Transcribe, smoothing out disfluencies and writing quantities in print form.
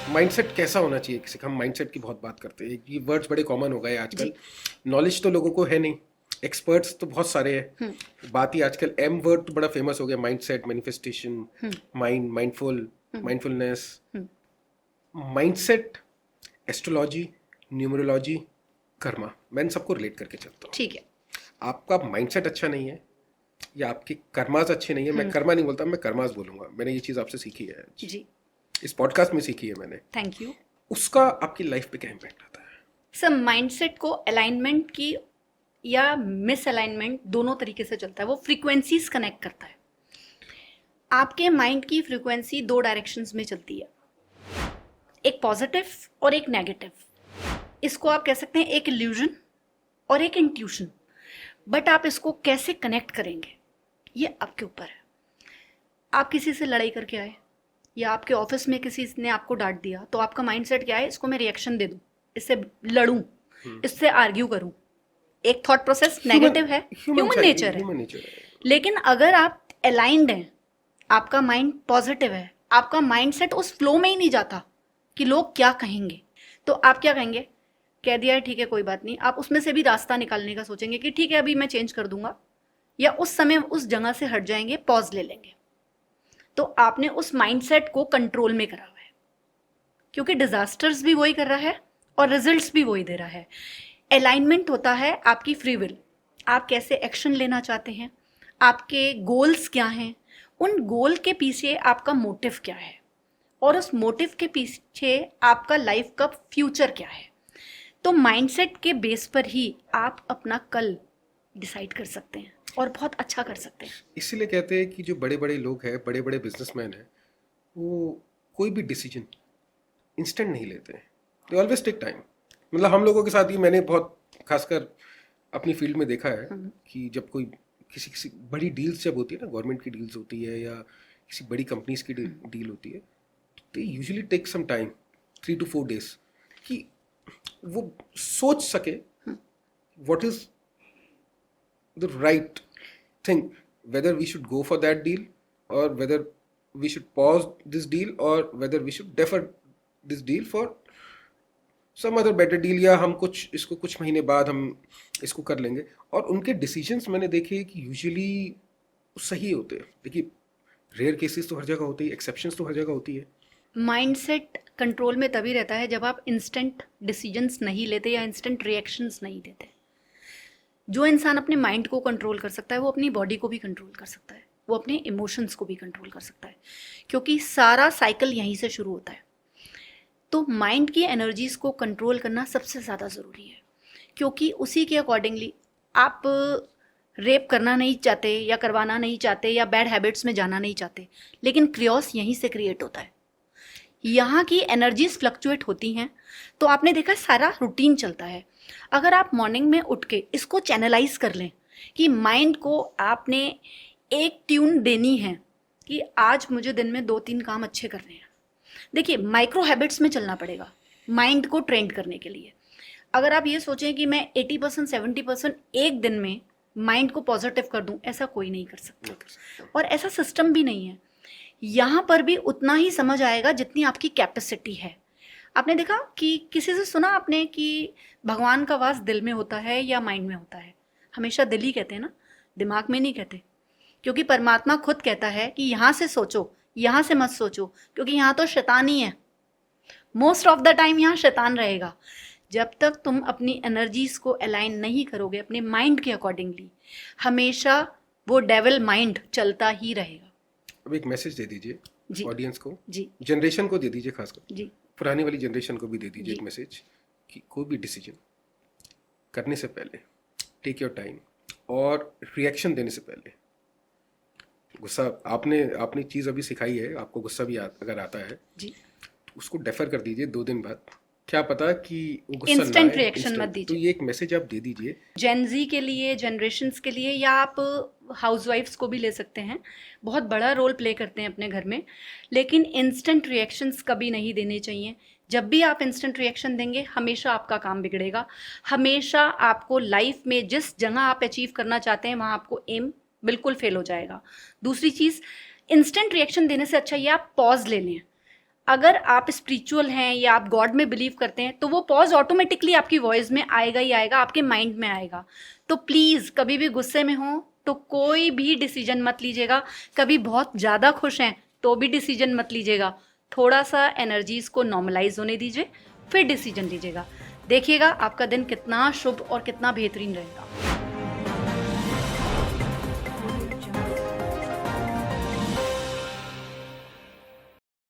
Mindset कैसा होना चाहिए किसी का? हम माइंडसेट की बहुत बात करते हैं, ये वर्ड्स बड़े कॉमन हो गए आजकल। नॉलेज तो लोगों को है नहीं, एक्सपर्ट्स तो बहुत सारे हैं। बात ही आजकल एम वर्ड तो बड़ा फेमस हो गया, mindset, manifestation, mind, mindful, mindfulness. Mindset, astrology, numerology, Karma, मैं इन सबको रिलेट करके चलता हूँ। ठीक है। आपका माइंडसेट अच्छा नहीं है या आपके कर्मास अच्छे नहीं है, मैं कर्मा नहीं बोलता, मैं कर्मास बोलूंगा। मैंने ये चीज़ आपसे सीखी है जी, इस पॉडकास्ट में सीखी है मैंने। Thank you. उसका आपकी लाइफ पे क्या इम्पैक्ट आता है? सर, माइंडसेट को अलाइनमेंट की या मिस अलाइनमेंट दोनों तरीके से चलता है। वो फ्रीक्वेंसीज कनेक्ट करता है। आपके माइंड की फ्रीक्वेंसी दो डायरेक्शंस में चलती है, एक पॉजिटिव और एक नेगेटिव। इसको आप कह सकते हैं एक इल्यूजन और एक इंट्यूशन। बट आप इसको कैसे कनेक्ट करेंगे ये आपके ऊपर है। आप किसी से लड़ाई करके आए या आपके ऑफिस में किसी ने आपको डांट दिया, तो आपका माइंडसेट क्या है? इसको मैं रिएक्शन दे दूं, इससे लड़ूं, इससे आर्ग्यू करूं। एक थॉट प्रोसेस नेगेटिव है, ह्यूमन नेचर है। लेकिन अगर आप अलाइंड हैं, आपका माइंड पॉजिटिव है, आपका माइंडसेट उस फ्लो में ही नहीं जाता कि लोग क्या कहेंगे, तो आप क्या कहेंगे? कह दिया है, ठीक है, कोई बात नहीं। आप उसमें से भी रास्ता निकालने का सोचेंगे कि ठीक है, अभी मैं चेंज कर दूंगा, या उस समय उस जगह से हट जाएंगे, पॉज ले लेंगे। तो आपने उस माइंडसेट को कंट्रोल में करा हुआ है, क्योंकि डिजास्टर्स भी वही कर रहा है और रिजल्ट्स भी वही दे रहा है। अलाइनमेंट होता है आपकी फ्री विल, आप कैसे एक्शन लेना चाहते हैं, आपके गोल्स क्या हैं, उन गोल के पीछे आपका मोटिव क्या है, और उस मोटिव के पीछे आपका लाइफ का फ्यूचर क्या है। तो माइंडसेट के बेस पर ही आप अपना कल डिसाइड कर सकते हैं और बहुत अच्छा कर सकते हैं। इसीलिए कहते हैं कि जो बड़े बड़े लोग हैं, बड़े बड़े बिजनेसमैन हैं, वो कोई भी डिसीजन इंस्टेंट नहीं लेते हैं, दे ऑलवेज टेक टाइम। मतलब हम लोगों के साथ ही मैंने बहुत खासकर अपनी फील्ड में देखा है कि जब कोई किसी किसी बड़ी डील्स जब होती है ना, गवर्नमेंट की डील्स होती है या किसी बड़ी कंपनीज की डील होती है, they usually take some time, 3 to 4 days, कि वो सोच सके what is the right thing, whether we should go for that deal or whether we should pause this deal or whether we should defer this deal for some other better deal, या हम इसको कुछ महीने बाद हम इसको कर लेंगे। और उनके डिसीजंस मैंने देखे कि यूजुअली सही होते हैं। देखिए, रेयर केसेस तो हर जगह होती है, एक्सेप्शंस तो हर जगह होती है। माइंडसेट कंट्रोल में तभी रहता है जब आप इंस्टेंट डिसीजंस नहीं लेते या इंस्टेंट रिएक्शंस नहीं देते। जो इंसान अपने माइंड को कंट्रोल कर सकता है, वो अपनी बॉडी को भी कंट्रोल कर सकता है, वो अपने इमोशंस को भी कंट्रोल कर सकता है, क्योंकि सारा साइकिल यहीं से शुरू होता है। तो माइंड की एनर्जीज को कंट्रोल करना सबसे ज़्यादा ज़रूरी है, क्योंकि उसी के अकॉर्डिंगली आप रेप करना नहीं चाहते या करवाना नहीं चाहते या बैड हैबिट्स में जाना नहीं चाहते, लेकिन क्रियोस यहीं से क्रिएट होता है। यहाँ की एनर्जीज फ्लक्चुएट होती हैं, तो आपने देखा सारा रूटीन चलता है। अगर आप मॉर्निंग में उठ के इसको चैनलाइज कर लें कि माइंड को आपने एक ट्यून देनी है कि आज मुझे दिन में 2-3 काम अच्छे करने हैं। देखिए, माइक्रो हैबिट्स में चलना पड़ेगा माइंड को ट्रेंड करने के लिए। अगर आप ये सोचें कि मैं 80% 70% एक दिन में माइंड को पॉजिटिव कर दूं, ऐसा कोई नहीं कर सकता, और ऐसा सिस्टम भी नहीं है। यहाँ पर भी उतना ही समझ आएगा जितनी आपकी कैपेसिटी है। आपने देखा कि किसी से सुना आपने कि भगवान का वास दिल में होता है या माइंड में होता है? हमेशा दिल ही कहते हैं ना, दिमाग में नहीं कहते, क्योंकि परमात्मा खुद कहता है कि यहाँ से सोचो, यहाँ से मत सोचो, क्योंकि यहाँ तो शैतान ही है। मोस्ट ऑफ द टाइम यहाँ शैतान रहेगा। जब तक तुम अपनी एनर्जीज को अलाइन नहीं करोगे अपने माइंड के अकॉर्डिंगली, हमेशा वो डेविल माइंड चलता ही रहेगा। अब एक मैसेज दे दीजिए ऑडियंस को, जी, जनरेशन को दे दीजिए, खासकर जी, पुरानी वाली जनरेशन को भी दे दीजिए एक मैसेज कि कोई भी डिसीजन करने से पहले टेक योर टाइम, और रिएक्शन देने से पहले गुस्सा, आपने चीज़ अभी सिखाई है, आपको गुस्सा भी अगर आता है जी, तो उसको डेफर कर दीजिए 2 दिन बाद, क्या पता कि वो गुस्सा इंस्टेंट रिएक्शन मत दीजिए। तो ये एक मैसेज आप दे दीजिए जेनजी के लिए, जनरेशन्स के लिए, या आप हाउसवाइफ्स को भी ले सकते हैं, बहुत बड़ा रोल प्ले करते हैं अपने घर में। लेकिन इंस्टेंट रिएक्शंस कभी नहीं देने चाहिए। जब भी आप इंस्टेंट रिएक्शन देंगे, हमेशा आपका काम बिगड़ेगा। हमेशा आपको लाइफ में जिस जगह आप अचीव करना चाहते हैं, वहाँ आपको एम बिल्कुल फेल हो जाएगा। दूसरी चीज़, इंस्टेंट रिएक्शन देने से अच्छा ये आप पॉज ले लें। अगर आप स्पिरिचुअल हैं या आप गॉड में बिलीव करते हैं तो वो पॉज ऑटोमेटिकली आपकी वॉइस में आएगा ही आएगा, आपके माइंड में आएगा। तो प्लीज़ कभी भी गुस्से में हो तो कोई भी डिसीजन मत लीजिएगा, कभी बहुत ज़्यादा खुश हैं तो भी डिसीजन मत लीजिएगा। थोड़ा सा एनर्जीज़ को नॉर्मलाइज होने दीजिए, फिर डिसीजन लीजिएगा। देखिएगा आपका दिन कितना शुभ और कितना बेहतरीन रहेगा।